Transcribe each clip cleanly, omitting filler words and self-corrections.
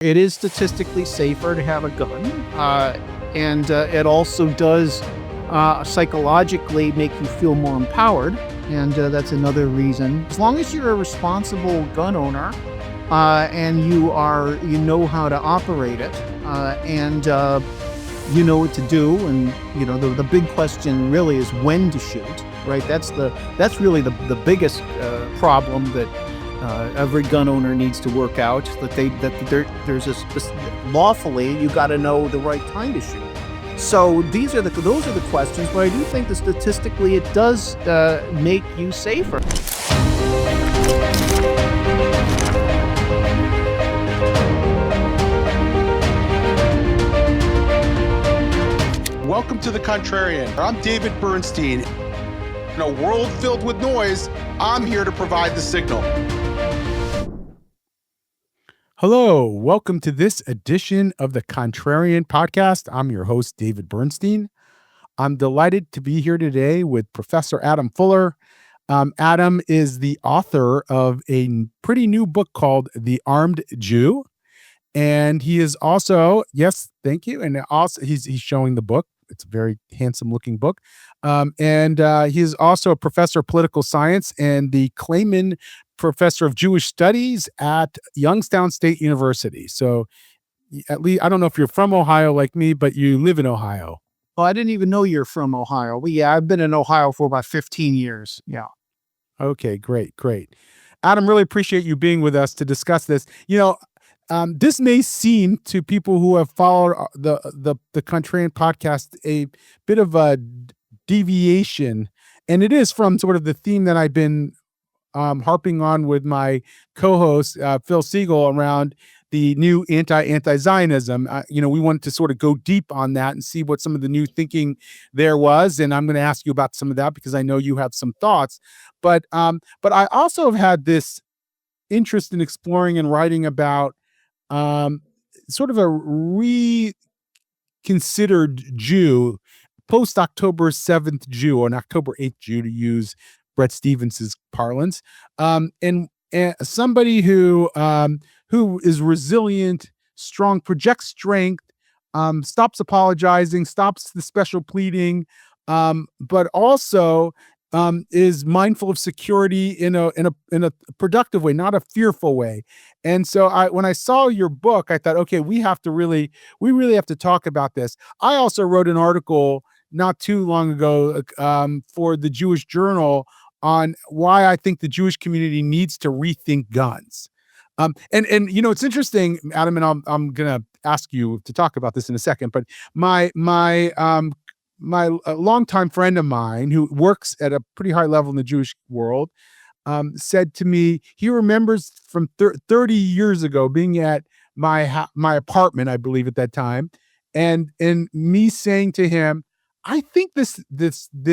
It is statistically safer to have a gun, and it also does psychologically make you feel more empowered, and that's another reason. As long as you're a responsible gun owner, and you know how to operate it, and you know what to do, and the big question really is when to shoot, right? That's really the biggest problem that every gun owner needs to work out. There's lawfully you got to know the right time to shoot. So those are the questions, but I do think that statistically it does make you safer. Welcome to The Contrarian. I'm David Bernstein. In a world filled with noise, I'm here to provide the signal. Hello, welcome to this edition of the Contrarian podcast. I'm your host, David Bernstein. I'm delighted to be here today with Professor Adam Fuller. Adam is the author of a pretty new book called The Armed Jew. And he is also, yes, thank you. And also he's showing the book. It's a very handsome looking book. And he is also a professor of political science and the Clayman Professor of Jewish Studies at Youngstown State University. So at least, I don't know if you're from Ohio like me, but you live in Ohio. Well, I didn't even know you're from Ohio. Well, yeah, I've been in Ohio for about 15 years. Yeah. Okay, great. Adam, really appreciate you being with us to discuss this. This may seem to people who have followed the Contrarian podcast a bit of a deviation, and it is from sort of the theme that I've been harping on with my co-host Phil Siegel around the new anti-Zionism. We wanted to sort of go deep on that and see what some of the new thinking there was, and I'm going to ask you about some of that because I know you have some thoughts. But I also have had this interest in exploring and writing about sort of a reconsidered Jew, post-October 7th Jew, or an October 8th Jew, to use Bret Stevens's parlance, and somebody who is resilient, strong, projects strength, stops apologizing, stops the special pleading, but also is mindful of security in a productive way, not a fearful way. And so when I saw your book, I thought, okay, we really have to talk about this. I also wrote an article not too long ago for the Jewish Journal on why I think the Jewish community needs to rethink guns. And it's interesting, Adam, and I'm gonna ask you to talk about this in a second, but my longtime friend of mine who works at a pretty high level in the Jewish world said to me he remembers from 30 years ago being at my apartment, I believe at that time, and me saying to him, I think this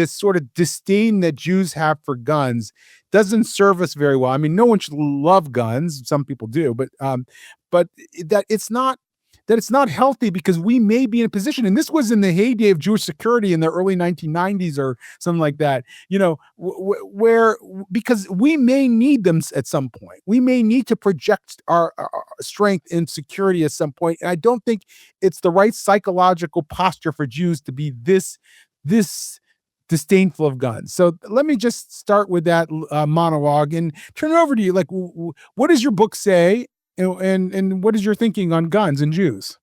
sort of disdain that Jews have for guns doesn't serve us very well. I mean, no one should love guns. Some people do, but that it's not healthy because we may be in a position, and this was in the heyday of Jewish security in the early 1990s or something like that, where because we may need them at some point. We may need to project our strength and security at some point. And I don't think it's the right psychological posture for Jews to be this disdainful of guns. So let me just start with that monologue and turn it over to you. Like, what does your book say? And what is your thinking on guns and Jews?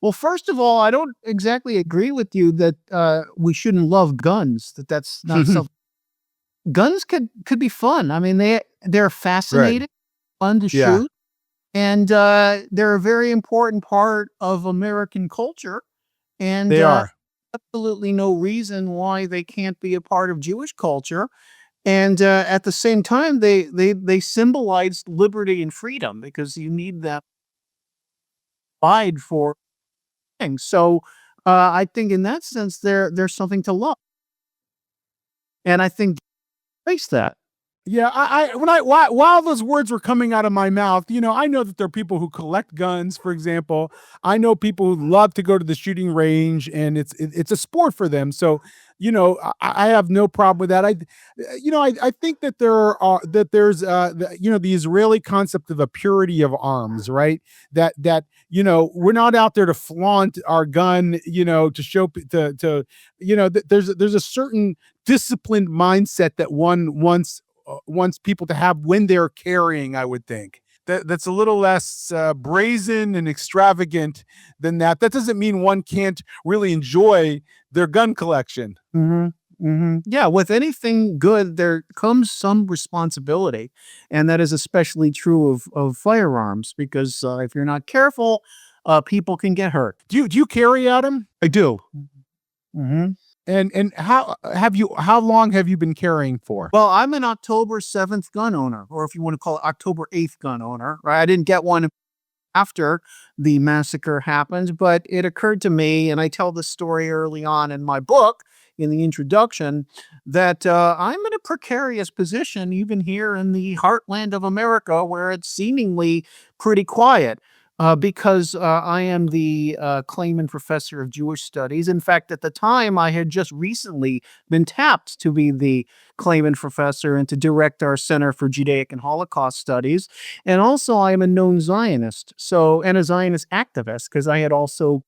Well, first of all, I don't exactly agree with you that we shouldn't love guns. That's not something. Guns could be fun. I mean, they're fascinating, fun to shoot, and they're a very important part of American culture. And they are absolutely no reason why they can't be a part of Jewish culture. And at the same time, they symbolize liberty and freedom because you need that fight for things. So I think in that sense, there's something to love, and I think face that. Yeah, while those words were coming out of my mouth, I know that there are people who collect guns, for example. I know people who love to go to the shooting range, and it's a sport for them. So, I have no problem with that. I think that the Israeli concept of a purity of arms, right? We're not out there to flaunt our gun, to show there's a certain disciplined mindset that one wants people to have when they're carrying, I would think. That's a little less brazen and extravagant than that. That doesn't mean one can't really enjoy their gun collection. Yeah, with anything good, there comes some responsibility, and that is especially true of firearms because if you're not careful, people can get hurt. Do you carry, Adam? I do. hmm And how long have you been carrying for? Well, I'm an October 7th gun owner, or if you want to call it October 8th gun owner, right? I didn't get one after the massacre happened, but it occurred to me, and I tell this story early on in my book, in the introduction, that I'm in a precarious position, even here in the heartland of America, where it's seemingly pretty quiet. Because I am the Clayman professor of Jewish studies. In fact, at the time, I had just recently been tapped to be the Clayman professor and to direct our Center for Judaic and Holocaust Studies. And also, I am a known Zionist, and a Zionist activist, because I had also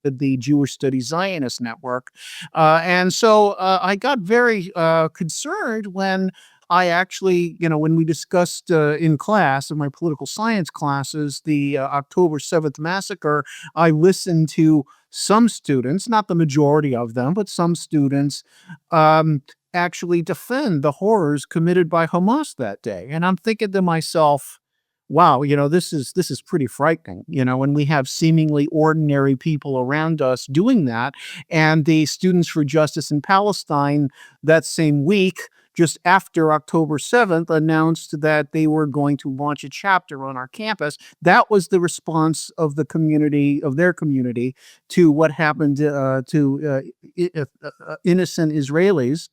the Jewish Studies Zionist Network. And so I got very concerned when I actually, when we discussed in class, in my political science classes, the October 7th massacre, I listened to some students, not the majority of them, but some students actually defend the horrors committed by Hamas that day. And I'm thinking to myself, wow, this is pretty frightening, when we have seemingly ordinary people around us doing that. And the Students for Justice in Palestine that same week, just after October 7th, announced that they were going to launch a chapter on our campus. That was the response of the community, of their community, to what happened to innocent Israelis.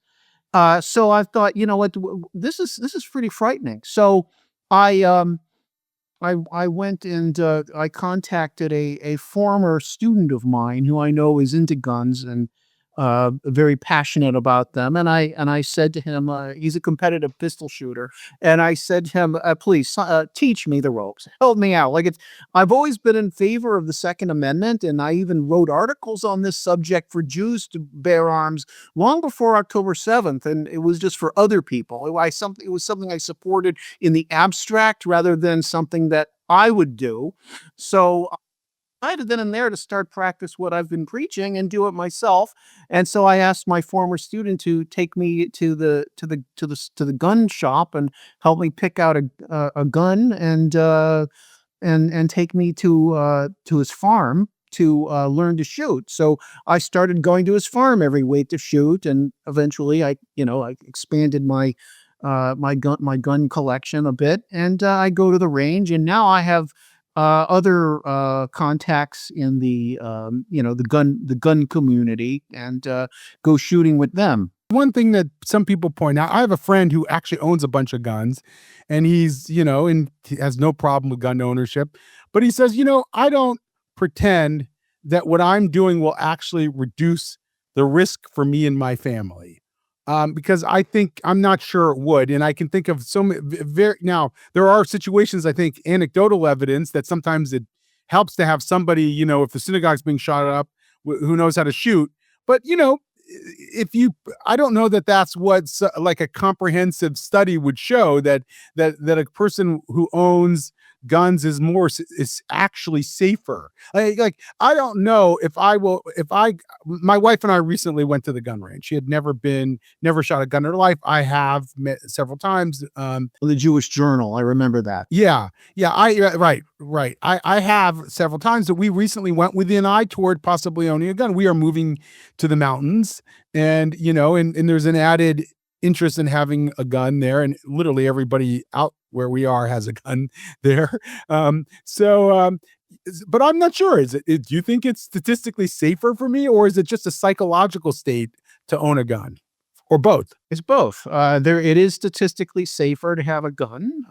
So I thought, you know what, this is pretty frightening. So I I went and I contacted a former student of mine who I know is into guns and very passionate about them. And I said to him, he's a competitive pistol shooter, and I said to him, please teach me the ropes, help me out. I've always been in favor of the Second Amendment, and I even wrote articles on this subject for Jews to bear arms long before October 7th, and it was just for other people. It was something I supported in the abstract rather than something that I would do. So I decided then and there to start practice what I've been preaching and do it myself. And so I asked my former student to take me to the gun shop and help me pick out a gun and take me to his farm to learn to shoot. So I started going to his farm every week to shoot, and eventually I expanded my gun collection a bit, and I go to the range, and now I have other contacts in the gun community, and go shooting with them. One thing that some people point out, I have a friend who actually owns a bunch of guns, and and he has no problem with gun ownership. But he says, I don't pretend that what I'm doing will actually reduce the risk for me and my family. Because I'm not sure it would. And I can think of so many now there are situations, I think, anecdotal evidence that sometimes it helps to have somebody, if the synagogue's being shot up, who knows how to shoot. But, I don't know that that's what's like a comprehensive study would show that a person who owns guns is actually safer. I don't know if my wife and I recently went to the gun range. She had never shot a gun in her life. I have met several times. The Jewish Journal, I remember that. Yeah. Right. I have several times, but we recently went with an eye toward possibly owning a gun. We are moving to the mountains, and and there's an added interest in having a gun there, and literally everybody out where we are has a gun there. But I'm not sure. Do you think it's statistically safer for me, or is it just a psychological state to own a gun? or both? It's both. It is statistically safer to have a gun,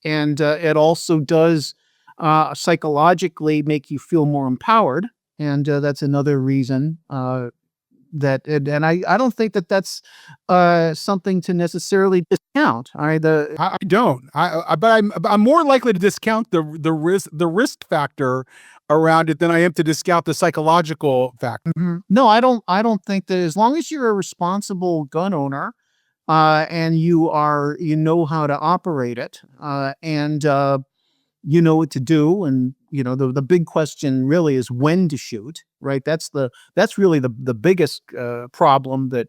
and it also does psychologically make you feel more empowered, and that's another reason and I don't think that that's something to necessarily discount. All right, I don't. But I'm more likely to discount the risk factor around it than I am to discount the psychological factor. no, I don't think that as long as you're a responsible gun owner, and you know how to operate it, and you know what to do, and the big question really is when to shoot, right? That's really the biggest problem that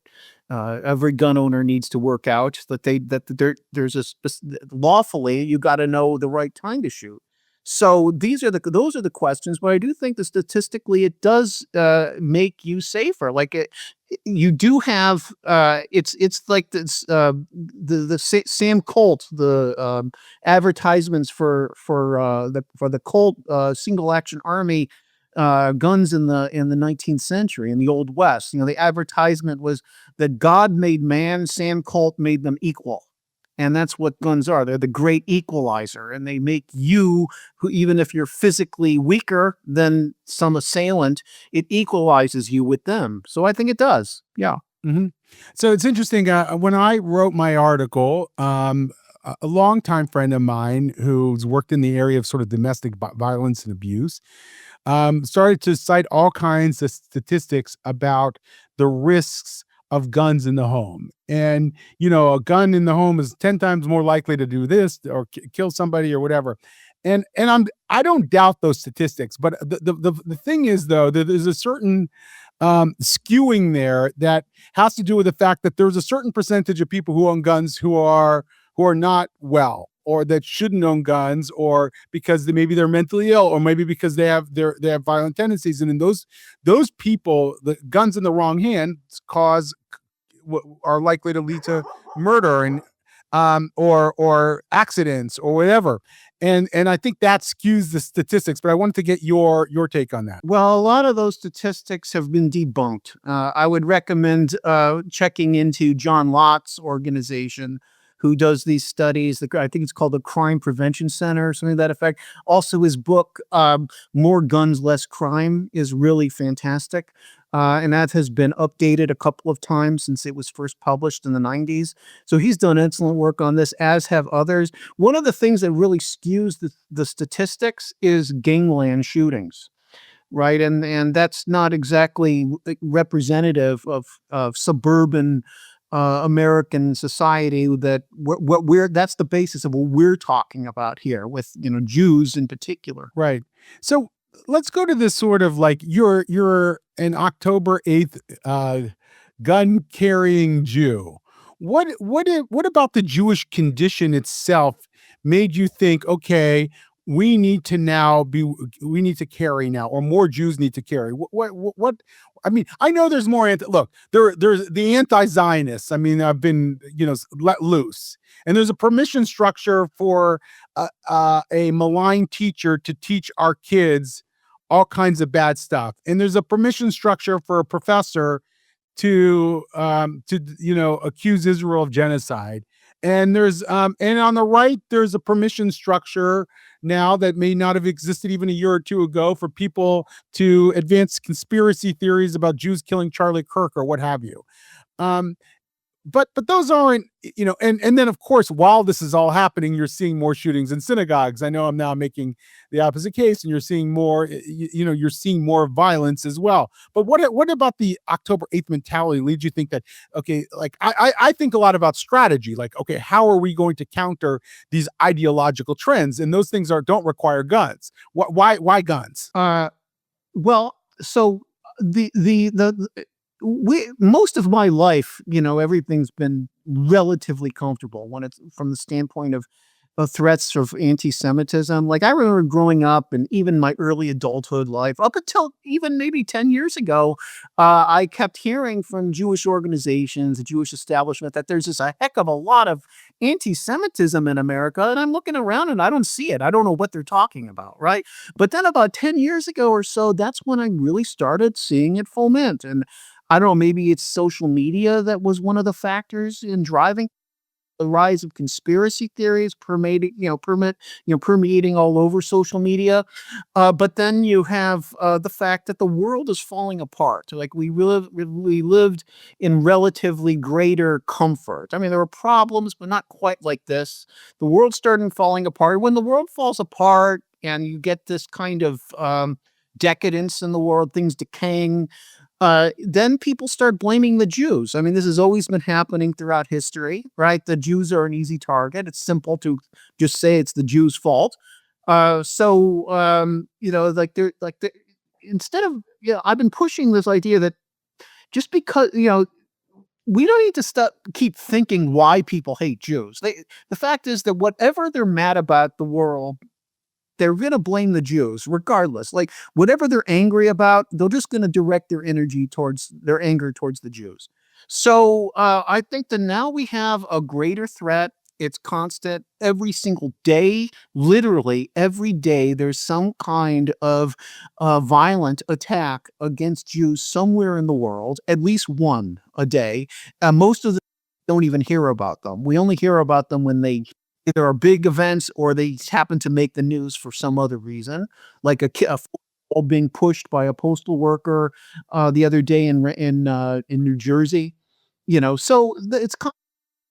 every gun owner needs to work out, there's lawfully you got to know the right time to shoot. So those are the questions, but I do think that statistically it does make you safer. You do have it's like this Sam Colt, the advertisements for the Colt single action army guns in the 19th century in the Old West. The advertisement was that God made man, Sam Colt made them equal. And that's what guns are. They're the great equalizer, and they make you, who even if you're physically weaker than some assailant, it equalizes you with them. So I think it does. Yeah. hmm So it's interesting. When I wrote my article, a longtime friend of mine who's worked in the area of sort of domestic violence and abuse started to cite all kinds of statistics about the risks of guns in the home. And, a gun in the home is 10 times more likely to do this or kill somebody or whatever. I don't doubt those statistics, but the thing is though, that there's a certain skewing there that has to do with the fact that there's a certain percentage of people who own guns who are not well, or that shouldn't own guns, or because maybe they're mentally ill, or maybe because they have violent tendencies. And in those people, the guns in the wrong hands are likely to lead to murder and or accidents or whatever. And I think that skews the statistics. But I wanted to get your take on that. Well, a lot of those statistics have been debunked. I would recommend checking into John Lott's organization, who does these studies. I think it's called the Crime Prevention Center, or something to that effect. Also, his book, More Guns, Less Crime, is really fantastic. And that has been updated a couple of times since it was first published in the 90s. So he's done excellent work on this, as have others. One of the things that really skews the statistics is gangland shootings. Right. And that's not exactly representative of suburban American society. That's the basis of what we're talking about here with, Jews in particular. Right. So let's go to this sort of like you're an October 8th gun carrying Jew. What about the Jewish condition itself made you think, okay, we need to carry now, or more Jews need to carry? What I mean, I know there's more there's the anti-Zionists. I mean, I've been, let loose, and there's a permission structure for a malign teacher to teach our kids all kinds of bad stuff, and there's a permission structure for a professor to accuse Israel of genocide. And and on the right, there's a permission structure now that may not have existed even a year or two ago for people to advance conspiracy theories about Jews killing Charlie Kirk or what have you. But those aren't, and then of course, while this is all happening, you're seeing more shootings in synagogues. I know I'm now making the opposite case, and you're seeing more, you're seeing more violence as well. But what about the October 8th mentality leads you to think that, okay, like I think a lot about strategy, like, okay, how are we going to counter these ideological trends? And those things don't require guns. Why guns? Well, so most of my life, everything's been relatively comfortable when it's from the standpoint of threats of anti-Semitism. Like I remember growing up, and even my early adulthood life, up until even maybe 10 years ago, I kept hearing from Jewish organizations, the Jewish establishment, that there's just a heck of a lot of anti-Semitism in America. And I'm looking around and I don't see it. I don't know what they're talking about, right? But then about 10 years ago or so, that's when I really started seeing it foment. And I don't know, maybe it's social media that was one of the factors in driving the rise of conspiracy theories permeating all over social media. But then you have the fact that the world is falling apart. Like we lived in relatively greater comfort. I mean, there were problems, but not quite like this. The world started falling apart. When the world falls apart, and you get this kind of decadence in the world, things decaying, then people start blaming the Jews. I mean, this has always been happening throughout history, right? The Jews are an easy target. It's simple to just say it's the Jews' fault. Like instead of, I've been pushing this idea that just because, we don't need to keep thinking why people hate Jews. The fact is that whatever they're mad about the world, they're gonna blame the Jews regardless. Like, whatever they're angry about, they're just gonna direct their anger towards the Jews. So, I think that now we have a greater threat. It's constant every single day. Literally every day, there's some kind of violent attack against Jews somewhere in the world, at least one a day. Most of them don't even hear about them. We only hear about them when they either are big events or they happen to make the news for some other reason, like a football being pushed by a postal worker the other day in New Jersey. It's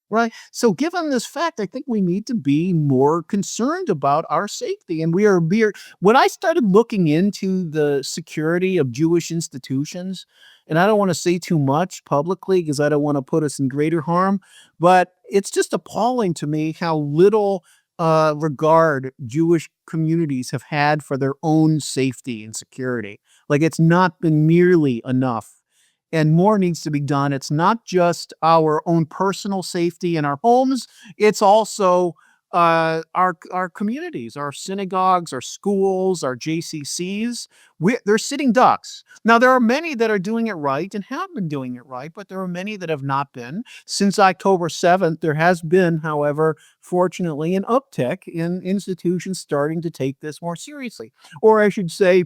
right. So, given this fact, I think we need to be more concerned about our safety. And when I started looking into the security of Jewish institutions, and I don't want to say too much publicly because I don't want to put us in greater harm, but it's just appalling to me how little regard Jewish communities have had for their own safety and security. Like, it's not been nearly enough, and more needs to be done. It's not just our own personal safety in our homes, it's also our communities, our synagogues, our schools, our JCCs. They're sitting ducks. Now, there are many that are doing it right and have been doing it right, but there are many that have not been. Since October 7th, there has been, however, fortunately, an uptick in institutions starting to take this more seriously. Or I should say,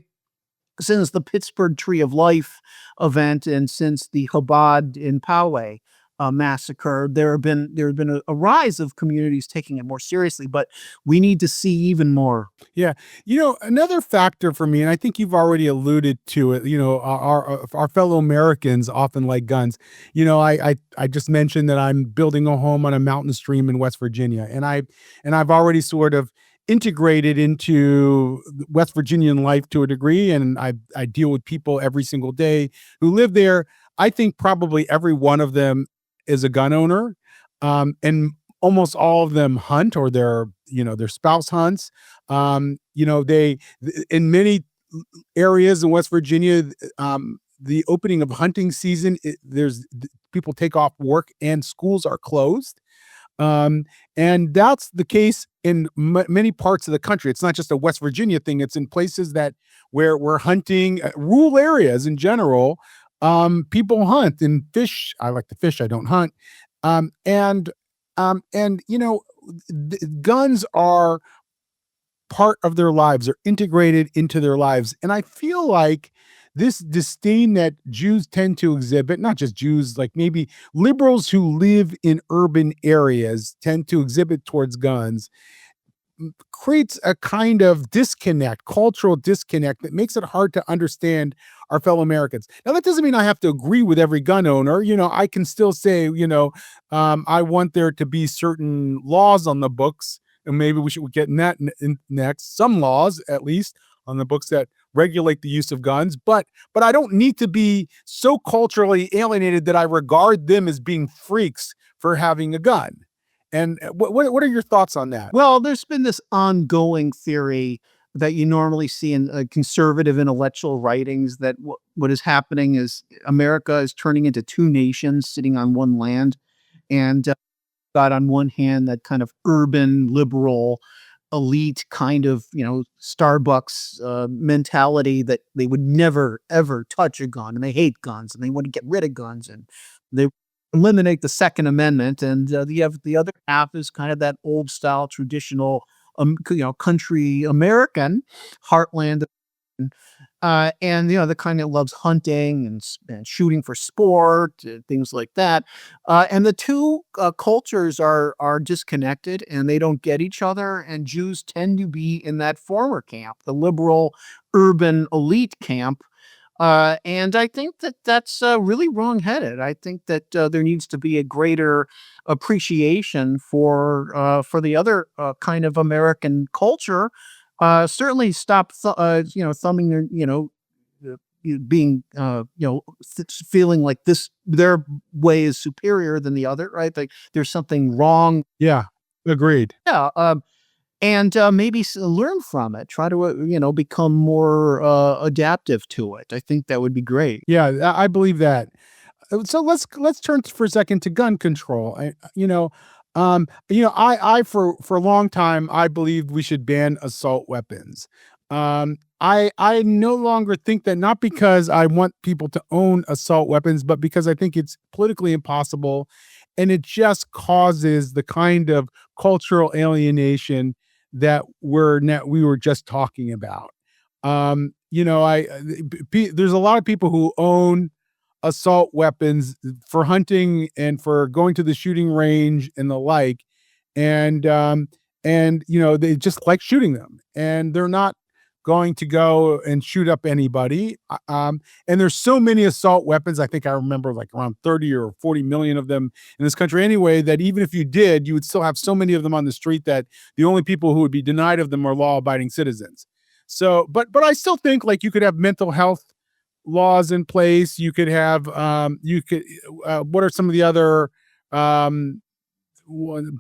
since the Pittsburgh Tree of Life event and since the Chabad in Poway massacre, there have been a rise of communities taking it more seriously, but we need to see even more. Yeah. Another factor for me, and I think you've already alluded to it, our fellow Americans often like guns. I just mentioned that I'm building a home on a mountain stream in West Virginia, and I've already sort of integrated into West Virginian life to a degree, and I deal with people every single day who live there. I think probably every one of them is a gun owner, and almost all of them hunt, or their spouse hunts. They in many areas in West Virginia, the opening of hunting season, people take off work and schools are closed. And that's the case in many parts of the country. It's not just a West Virginia thing. It's in places where we're hunting, rural areas in general. People hunt and fish. I like to fish. I don't hunt. Um, and and guns are part of their lives, are integrated into their lives. And I feel like this disdain that Jews tend to exhibit, not just Jews, like maybe liberals who live in urban areas tend to exhibit towards guns, creates a kind of disconnect, cultural disconnect that makes it hard to understand our fellow Americans. Now, that doesn't mean I have to agree with every gun owner. I can still say, I want there to be certain laws on the books, and maybe we should get in that next. Some laws, at least, on the books that regulate the use of guns. But I don't need to be so culturally alienated that I regard them as being freaks for having a gun. And what are your thoughts on that? Well, there's been this ongoing theory that you normally see in conservative intellectual writings that what is happening is America is turning into two nations sitting on one land. And got on one hand that kind of urban liberal elite kind of Starbucks mentality that they would never ever touch a gun, and they hate guns and they want to get rid of guns, and they eliminate the Second Amendment. And the other half is kind of that old style traditional country American heartland and the kind that loves hunting and shooting for sport, things like that. And the two cultures are disconnected, and they don't get each other. And Jews tend to be in that former camp, the liberal, urban elite camp. And I think that that's really wrongheaded. I think that there needs to be a greater appreciation for the other kind of American culture. Certainly, stop thumbing their being feeling like this their way is superior than the other. Right? Like there's something wrong. Yeah, agreed. Yeah. And maybe learn from it. Try to become more adaptive to it. I think that would be great. Yeah, I believe that. So let's turn for a second to gun control. I for a long time I believed we should ban assault weapons. I no longer think that, not because I want people to own assault weapons, but because I think it's politically impossible, and it just causes the kind of cultural alienation that we were just talking about. There's a lot of people who own assault weapons for hunting and for going to the shooting range and the like, and they just like shooting them, and they're not going to go and shoot up anybody. And there's so many assault weapons. I think I remember like around 30 or 40 million of them in this country anyway, that even if you did, you would still have so many of them on the street that the only people who would be denied of them are law-abiding citizens. So, but I still think like you could have mental health laws in place. You could have, what are some of the other,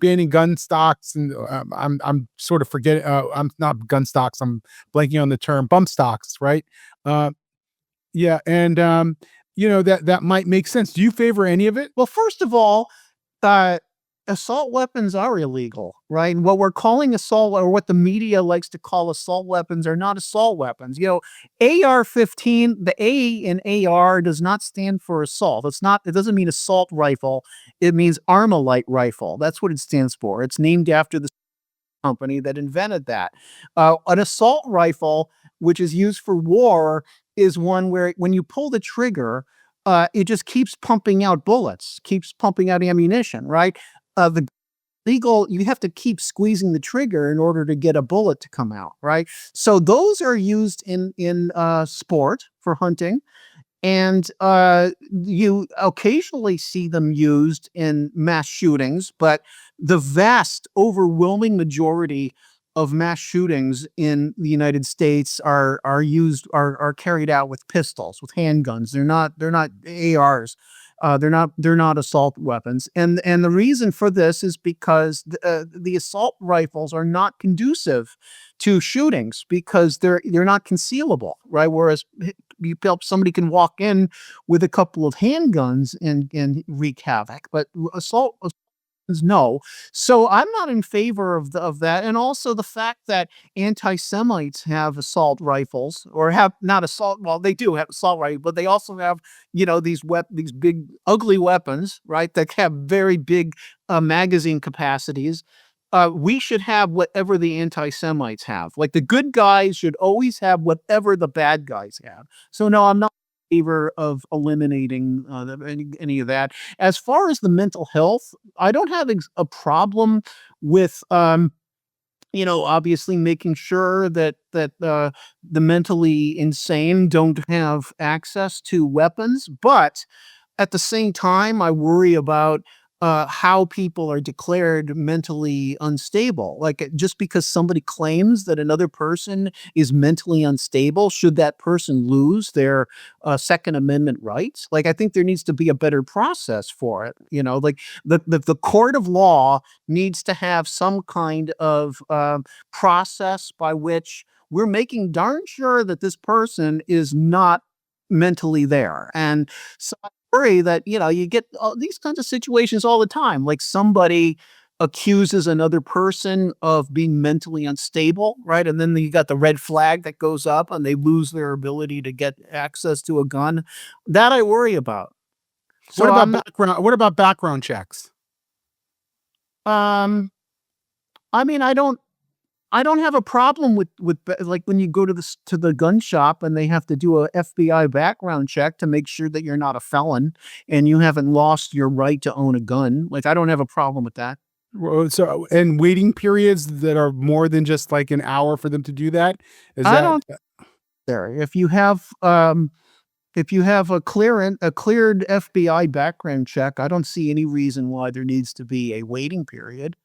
banning gun stocks, and I'm sort of forgetting. I'm not gun stocks. I'm blanking on the term. Bump stocks, right? Uh, yeah, and that might make sense. Do you favor any of it? Well, first of all, uh, assault weapons are illegal, right? And what we're calling assault, or what the media likes to call assault weapons, are not assault weapons. AR-15, the A in AR does not stand for assault. It doesn't mean assault rifle. It means Armalite rifle. That's what it stands for. It's named after the company that invented that. An assault rifle, which is used for war, is one where when you pull the trigger, it just keeps pumping out bullets, keeps pumping out ammunition, right? The legal, you have to keep squeezing the trigger in order to get a bullet to come out, right? So those are used in sport for hunting. And you occasionally see them used in mass shootings, but the vast, overwhelming majority of mass shootings in the United States are carried out with pistols, with handguns. They're not ARs. They're not assault weapons, and the reason for this is because the assault rifles are not conducive to shootings because they're not concealable, right? Whereas somebody can walk in with a couple of handguns and wreak havoc, but assault no. So I'm not in favor of that, and also the fact that anti-Semites have assault rifles, or have not assault. Well, they do have assault rifles, but they also have these big ugly weapons, right? That have very big magazine capacities. We should have whatever the anti-Semites have. Like the good guys should always have whatever the bad guys have. So no, I'm not in favor of eliminating any of that. As far as the mental health, I don't have a problem with obviously making sure that the mentally insane don't have access to weapons, but at the same time, I worry about how people are declared mentally unstable. Like just because somebody claims that another person is mentally unstable, should that person lose their Second Amendment rights? Like I think there needs to be a better process for it. Like the court of law needs to have some kind of process by which we're making darn sure that this person is not mentally there. And so worry that you get all these kinds of situations all the time, like somebody accuses another person of being mentally unstable, right? And then you got the red flag that goes up and they lose their ability to get access to a gun. That I worry about. What So about I'm background checks? I mean, I don't have a problem with like when you go to the gun shop and they have to do a FBI background check to make sure that you're not a felon and you haven't lost your right to own a gun. Like, I don't have a problem with that. Well, so and waiting periods that are more than just like an hour for them to do that? Is I that don't there. If you have a cleared FBI background check, I don't see any reason why there needs to be a waiting period.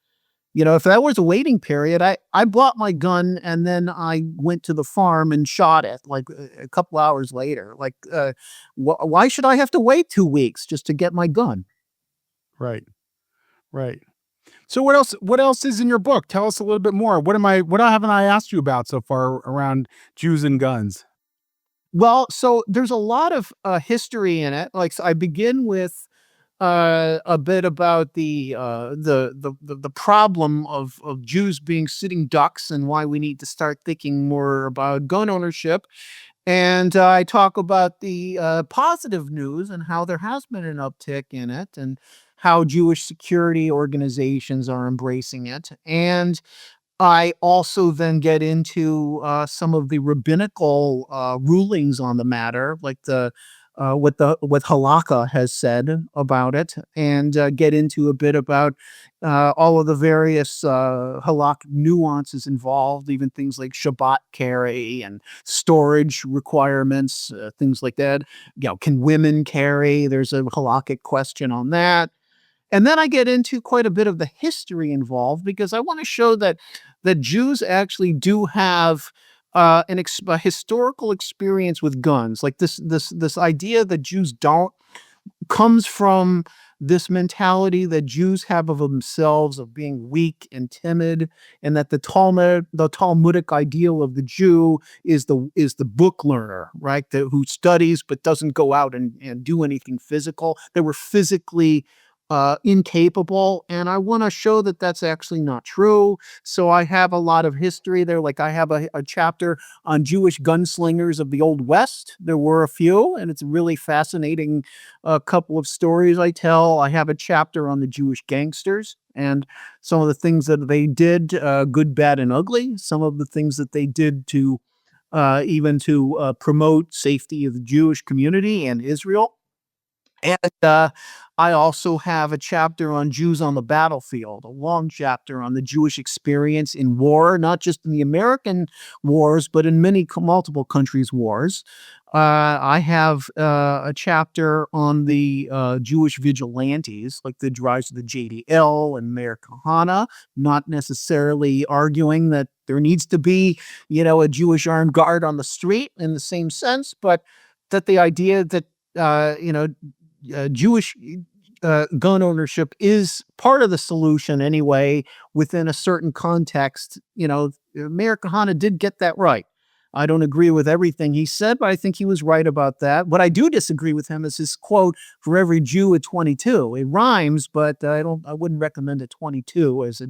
If that was a waiting period, I bought my gun and then I went to the farm and shot it like a couple hours later. Like, why should I have to wait 2 weeks just to get my gun? right? Right. So what else is in your book? Tell us a little bit more. What haven't I asked you about so far around Jews and guns? Well, so there's a lot of history in it. Like, so I begin with a bit about the problem of Jews being sitting ducks and why we need to start thinking more about gun ownership. And I talk about the positive news and how there has been an uptick in it and how Jewish security organizations are embracing it. And I also then get into some of the rabbinical rulings on the matter, like what Halakha has said about it, and get into a bit about all of the various halakhic nuances involved, even things like Shabbat carry and storage requirements, things like that. Can women carry? There's a halakhic question on that. And then I get into quite a bit of the history involved because I want to show that Jews actually do have a historical experience with guns. Like this idea that Jews don't comes from this mentality that Jews have of themselves of being weak and timid, and that the Talmudic ideal of the Jew is the book learner, right? Who studies but doesn't go out and do anything physical. They were physically incapable, and I want to show that that's actually not true. So I have a lot of history there. Like, I have a chapter on Jewish gunslingers of the Old West. There were a few, and it's a really fascinating couple of stories I tell. I have a chapter on the Jewish gangsters and some of the things that they did, good, bad, and ugly. Some of the things that they did to even to promote safety of the Jewish community and Israel. And I also have a chapter on Jews on the battlefield, a long chapter on the Jewish experience in war, not just in the American wars, but in multiple countries' wars. I have a chapter on the Jewish vigilantes, like the rise of the JDL and Meir Kahane, not necessarily arguing that there needs to be, a Jewish armed guard on the street in the same sense, but that the idea that, Jewish gun ownership is part of the solution anyway, within a certain context. Meir Kahane did get that right. I don't agree with everything he said, but I think he was right about that. What I do disagree with him is his quote, "For every Jew at 22." It rhymes, but I wouldn't recommend a 22 as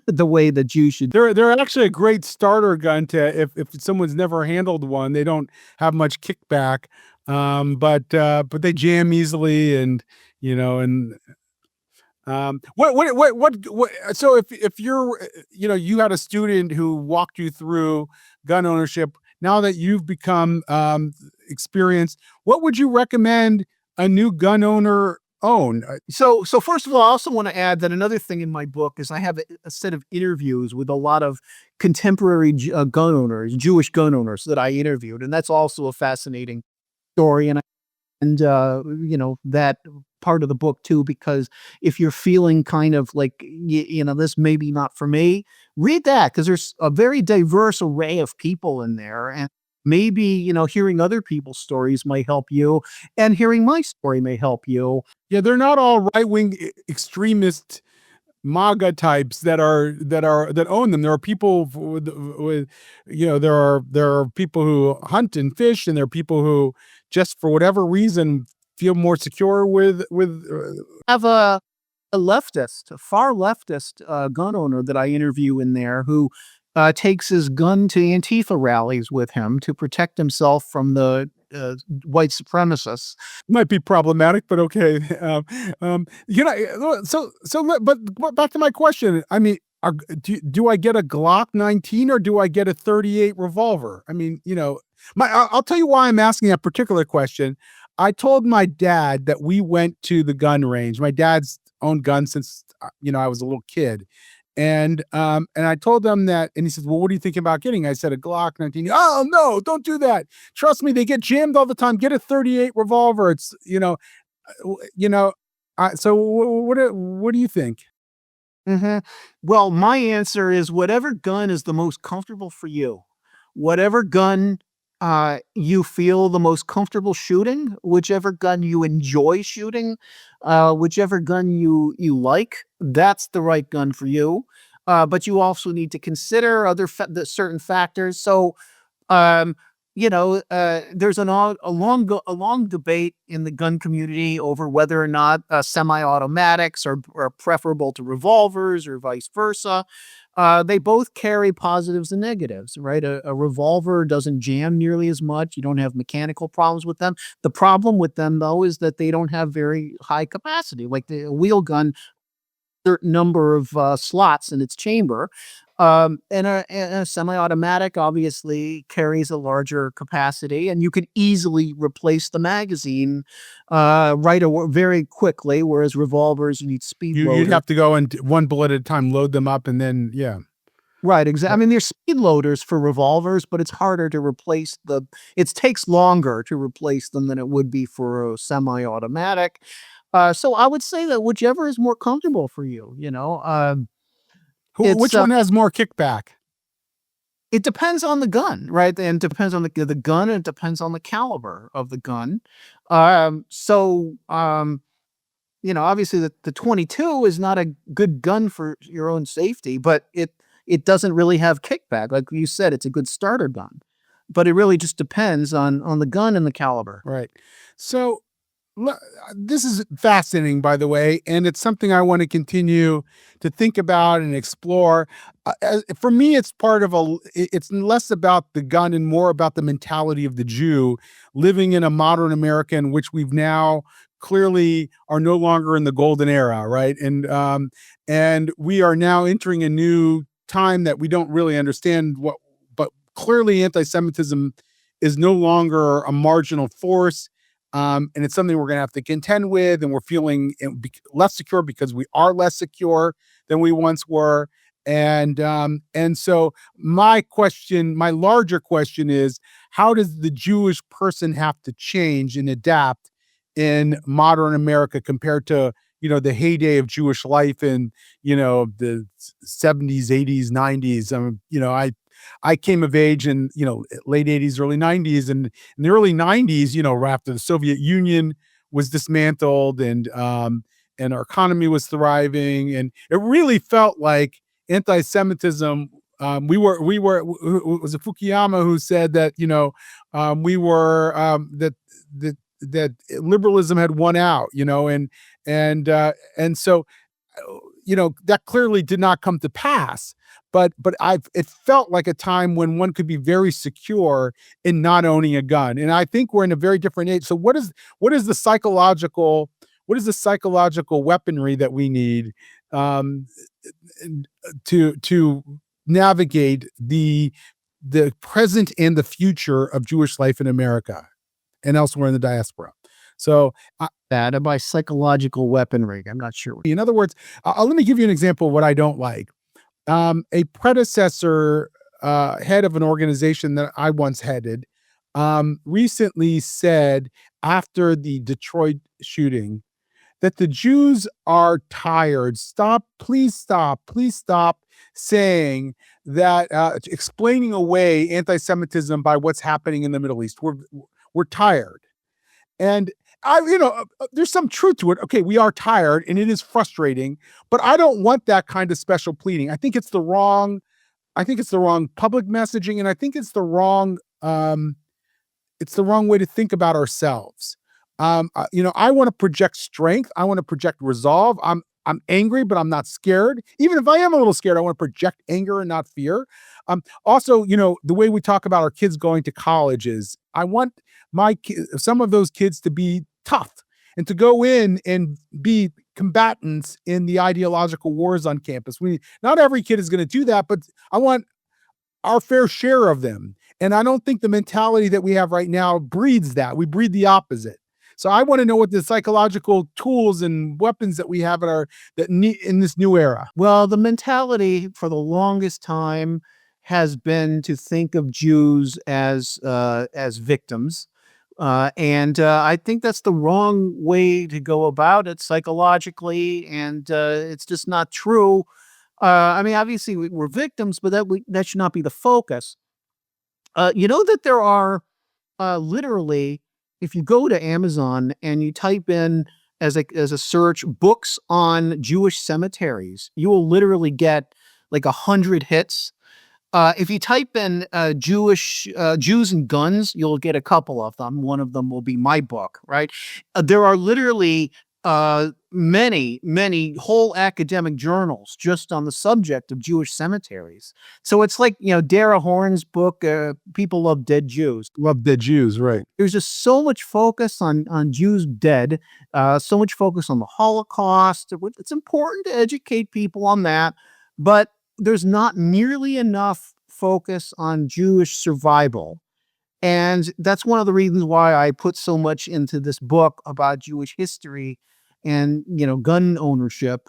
the way that Jews should. They're actually a great starter gun to if someone's never handled one. They don't have much kickback, but they jam easily, and what so if you're you had a student who walked you through gun ownership, now that you've become experienced, what would you recommend a new gun owner own? So first of all, I also want to add that another thing in my book is I have a set of interviews with a lot of contemporary gun owners, Jewish gun owners that I interviewed, and that's also a fascinating story. And that part of the book too, because if you're feeling kind of like this may be not for me, read that, because there's a very diverse array of people in there, and maybe hearing other people's stories might help you, and hearing my story may help you. Yeah, they're not all right-wing extremist MAGA types that own them. There are people with there are people who hunt and fish, and there are people who just for whatever reason feel more secure with Have a far leftist gun owner that I interview in there who takes his gun to Antifa rallies with him to protect himself from the white supremacists. might be problematic, but okay. But back to my question. I mean, do I get a Glock 19 or do I get a 38 revolver? I mean, I'll tell you why I'm asking that particular question. I told my dad that we went to the gun range. My dad's owned guns since I was a little kid. And I told him that, and he says, "Well, what are you thinking about getting?" I said, "A Glock 19." "Oh no, don't do that. Trust me, they get jammed all the time. Get a 38 revolver." It's you know. So what do you think? Mhm. Well, my answer is whatever gun is the most comfortable for you. Whatever gun, you feel the most comfortable shooting, whichever gun you enjoy shooting, whichever gun you like, that's the right gun for you. But you also need to consider the certain factors. So, um, there's a long debate in the gun community over whether or not semi-automatics are preferable to revolvers or vice versa. They both carry positives and negatives, right? A revolver doesn't jam nearly as much. You don't have mechanical problems with them. The problem with them, though, is that they don't have very high capacity. Like the wheel gun, certain number of slots in its chamber. And a semi-automatic obviously carries a larger capacity, and you could easily replace the magazine very quickly. Whereas revolvers, you need speed You'd loader. have to go and one bullet at a time, load them up, and then yeah. Right, exactly. I mean, there's speed loaders for revolvers, but it's harder to replace the. It takes longer to replace them than it would be for a semi-automatic. So I would say that whichever is more comfortable for you. It's Which one has more kickback? It depends on the gun, right? And it depends on the gun, and it depends on the caliber of the gun. Obviously the 22 is not a good gun for your own safety, but it doesn't really have kickback. Like you said, it's a good starter gun. But it really just depends on the gun and the caliber. Right. So this is fascinating, by the way, and it's something I want to continue to think about and explore. For me, it's part of it's less about the gun and more about the mentality of the Jew living in a modern America in which we've now clearly are no longer in the golden era, right? And we are now entering a new time that we don't really understand but clearly anti-Semitism is no longer a marginal force. And it's something we're going to have to contend with, and we're feeling less secure because we are less secure than we once were. And so my larger question is, how does the Jewish person have to change and adapt in modern America compared to the heyday of Jewish life in the 70s, 80s, 90s? I came of age in late 80s, early 90s, and in the early 90s, right after the Soviet Union was dismantled and our economy was thriving, and it really felt like anti-Semitism. Was it Fukuyama who said that we were that liberalism had won out, and so that clearly did not come to pass. But it felt like a time when one could be very secure in not owning a gun. And I think we're in a very different age. So what is the psychological weaponry that we need um, to navigate the present and the future of Jewish life in America and elsewhere in the diaspora? So That by psychological weaponry. I'm not sure. in other words, let me give you an example of what I don't like. A predecessor head of an organization that I once headed recently said after the Detroit shooting that the Jews are tired. Please stop saying that, explaining away anti-Semitism by what's happening in the Middle East. We're tired. And there's some truth to it. Okay, we are tired and it is frustrating, but I don't want that kind of special pleading. I think it's the wrong public messaging, and I think it's the wrong way to think about ourselves. I want to project strength. I want to project resolve. I'm angry, but I'm not scared. Even if I am a little scared, I want to project anger and not fear. Also, the way we talk about our kids going to colleges, I want some of those kids to be tough and to go in and be combatants in the ideological wars on campus. Not every kid is going to do that, but I want our fair share of them. And I don't think the mentality that we have right now breeds that. We breed the opposite. So I want to know what the psychological tools and weapons that we have in this new era. Well, the mentality for the longest time has been to think of Jews as victims, and I think that's the wrong way to go about it psychologically, and it's just not true. I mean, obviously we're victims, but that should not be the focus. You know that there are literally, if you go to Amazon and you type in as a search books on Jewish cemeteries, you will literally get like 100 hits. If you type in Jews and guns, you'll get a couple of them. One of them will be my book, right? There are literally many whole academic journals just on the subject of Jewish cemeteries. So it's like, Dara Horn's book, People Love Dead Jews. Love dead Jews, right? There's just so much focus on Jews dead, so much focus on the Holocaust. It's important to educate people on that, but there's not nearly enough focus on Jewish survival. And that's one of the reasons why I put so much into this book about Jewish history and, gun ownership,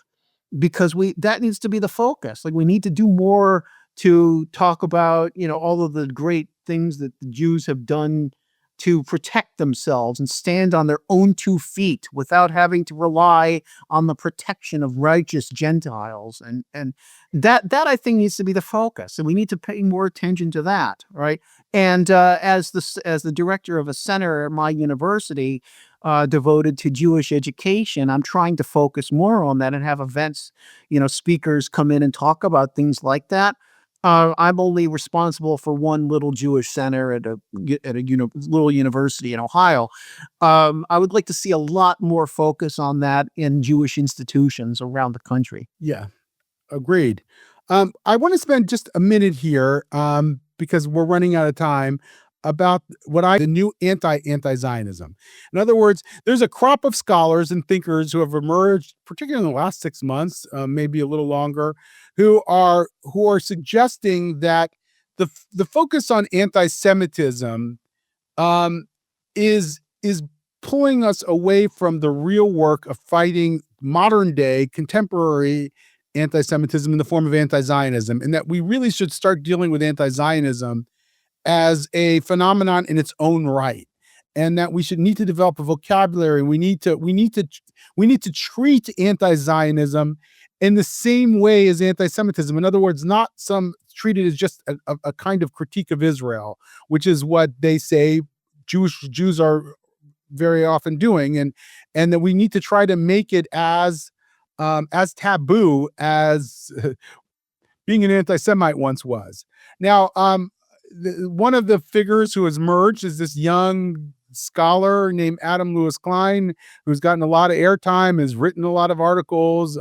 because that needs to be the focus. Like, we need to do more to talk about, all of the great things that the Jews have done to protect themselves and stand on their own 2 feet without having to rely on the protection of righteous Gentiles. And that I think needs to be the focus. And we need to pay more attention to that, right? And as the director of a center at my university devoted to Jewish education, I'm trying to focus more on that and have events, speakers come in and talk about things like that. I'm only responsible for one little Jewish center at a little university in Ohio. I would like to see a lot more focus on that in Jewish institutions around the country. Yeah, agreed. I want to spend just a minute here, because we're running out of time, about the new anti-Zionism. In other words, there's a crop of scholars and thinkers who have emerged, particularly in the last 6 months, maybe a little longer, who are suggesting that the focus on anti-Semitism is pulling us away from the real work of fighting modern day contemporary anti-Semitism in the form of anti-Zionism, and that we really should start dealing with anti-Zionism as a phenomenon in its own right, and that we need to develop a vocabulary. We need to treat anti-Zionism in the same way as anti-Semitism. In other words, not treated as just a kind of critique of Israel, which is what they say Jews are very often doing, and that we need to try to make it as taboo as being an anti-Semite once was. Now, one of the figures who has emerged is this young scholar named Adam Lewis Klein, who's gotten a lot of airtime, has written a lot of articles,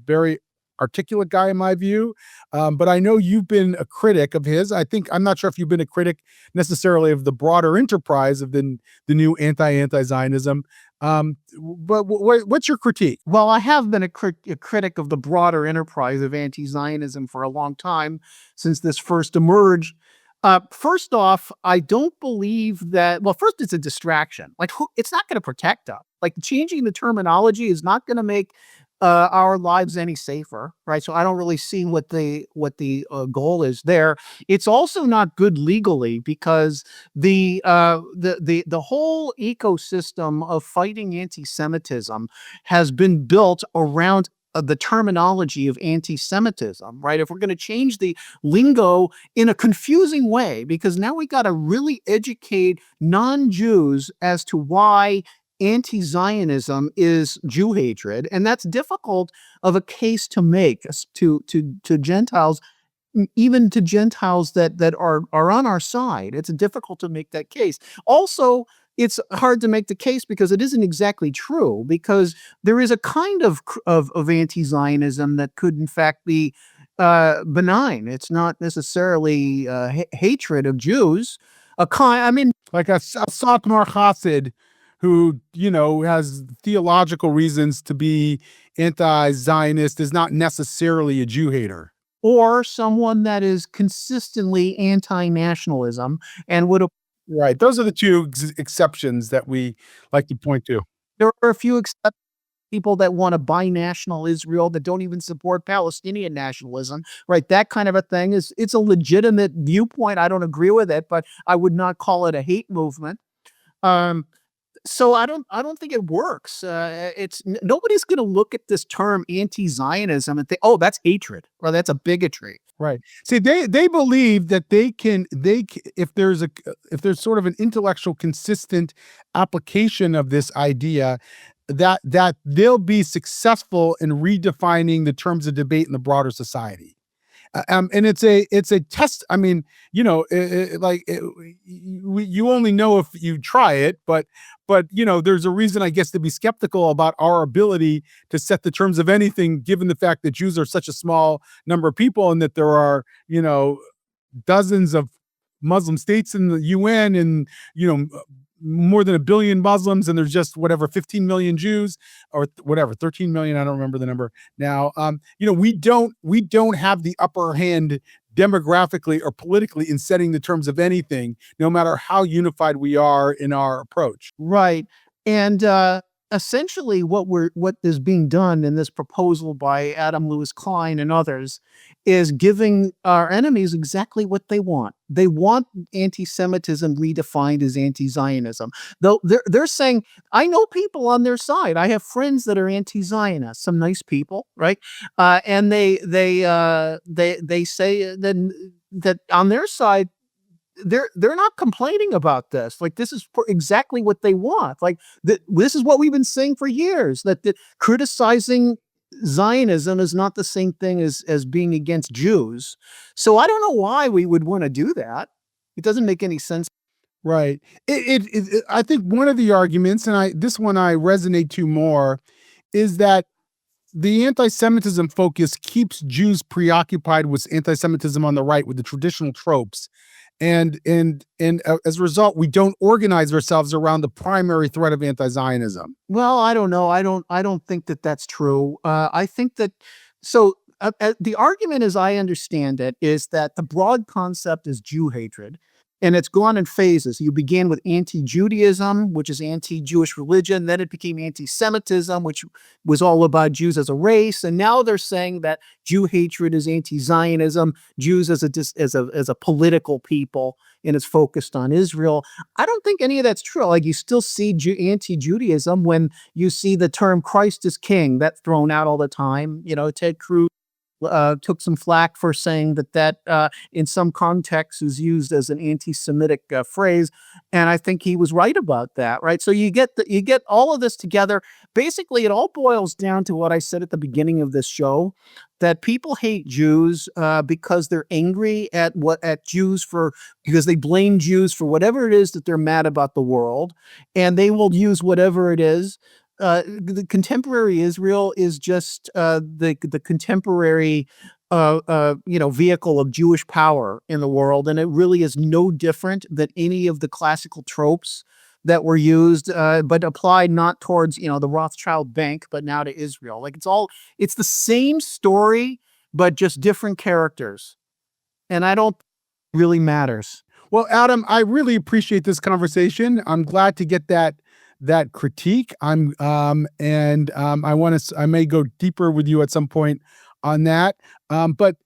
very articulate guy in my view. But I know you've been a critic of his. I'm not sure if you've been a critic necessarily of the broader enterprise of the new anti-Zionism. But what's your critique? Well, I have been a critic of the broader enterprise of anti-Zionism for a long time, since this first emerged. First off, I don't believe that. Well, first, it's a distraction. Like, it's not going to protect us. Like, changing the terminology is not going to make our lives any safer, right? So I don't really see what the goal is there. It's also not good legally, because the whole ecosystem of fighting anti-Semitism has been built around the terminology of anti-Semitism, right? If we're going to change the lingo in a confusing way, because now we got to really educate non-Jews as to why anti-Zionism is Jew hatred, and that's difficult of a case to make to Gentiles, even to Gentiles that are on our side. It's difficult to make that case. Also, it's hard to make the case because it isn't exactly true, because there is a kind of anti-Zionism that could in fact be benign. It's not necessarily hatred of Jews. Like a Satmar Chassid who, has theological reasons to be anti-Zionist is not necessarily a Jew hater. Or someone that is consistently anti-nationalism and would. Right. Those are the two exceptions that we like to point to. There are a few people that want a binational Israel that don't even support Palestinian nationalism, right? That kind of a thing it's a legitimate viewpoint. I don't agree with it, but I would not call it a hate movement. Um, so I don't think it works. Nobody's going to look at this term anti-Zionism and think, oh, that's hatred or that's a bigotry. Right. See, they believe that if there's sort of an intellectual consistent application of this idea, that they'll be successful in redefining the terms of debate in the broader society. And it's a test. I mean, you only know if you try it, but there's a reason, I guess, to be skeptical about our ability to set the terms of anything, given the fact that Jews are such a small number of people, and that there are, dozens of Muslim states in the UN, and more than 1 billion Muslims, and there's just whatever 15 million Jews, or whatever 13 million. I don't remember the number now. We don't have the upper hand demographically or politically in setting the terms of anything, no matter how unified we are in our approach. Right. And essentially what is being done in this proposal by Adam Lewis Klein and others is giving our enemies exactly what they want. They want anti-Semitism redefined as anti-Zionism. Though they're saying, I know people on their side. I have friends that are anti-Zionist, some nice people, right? And they say that on their side, they're not complaining about this. Like, this is exactly what they want. Like, this is what we've been saying for years, that criticizing Zionism is not the same thing as being against Jews. So I don't know why we would want to do that. It doesn't make any sense. Right. I think one of the arguments, and this one I resonate to more, is that the anti-Semitism focus keeps Jews preoccupied with anti-Semitism on the right, with the traditional tropes. And as a result, we don't organize ourselves around the primary threat of anti-Zionism. Well, I don't know. I don't think that that's true. I think that the argument, as I understand it, is that the broad concept is Jew hatred, and it's gone in phases. You began with anti-Judaism, which is anti-Jewish religion. Then it became anti-Semitism, which was all about Jews as a race. And now they're saying that Jew hatred is anti-Zionism, Jews as a political people, and it's focused on Israel. I don't think any of that's true. Like, you still see anti-Judaism when you see the term Christ is king. That's thrown out all the time. Ted Cruz took some flack for saying that in some contexts is used as an anti-Semitic phrase, and I think he was right about that. Right, so you get all of this together. Basically, it all boils down to what I said at the beginning of this show: that people hate Jews because they're angry at Jews because they blame Jews for whatever it is that they're mad about the world, and they will use whatever it is. The contemporary Israel is just the contemporary vehicle of Jewish power in the world, and it really is no different than any of the classical tropes that were used, but applied not towards the Rothschild Bank, but now to Israel. Like, it's the same story, but just different characters, and I don't really matters. Well, Adam, I really appreciate this conversation. I'm glad to get that critique. I may go deeper with you at some point on that. But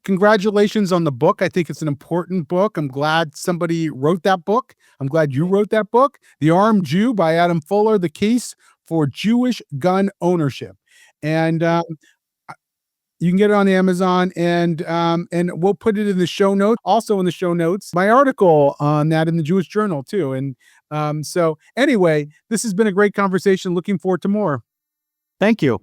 congratulations on the book. I think it's an important book. I'm glad somebody wrote that book. I'm glad you wrote that book, The Armed Jew by Adam Fuller, The Case for Jewish Gun Ownership. And you can get it on Amazon, and we'll put it in the show notes. Also in the show notes, my article on that in the Jewish Journal too. And so anyway, this has been a great conversation. Looking forward to more. Thank you.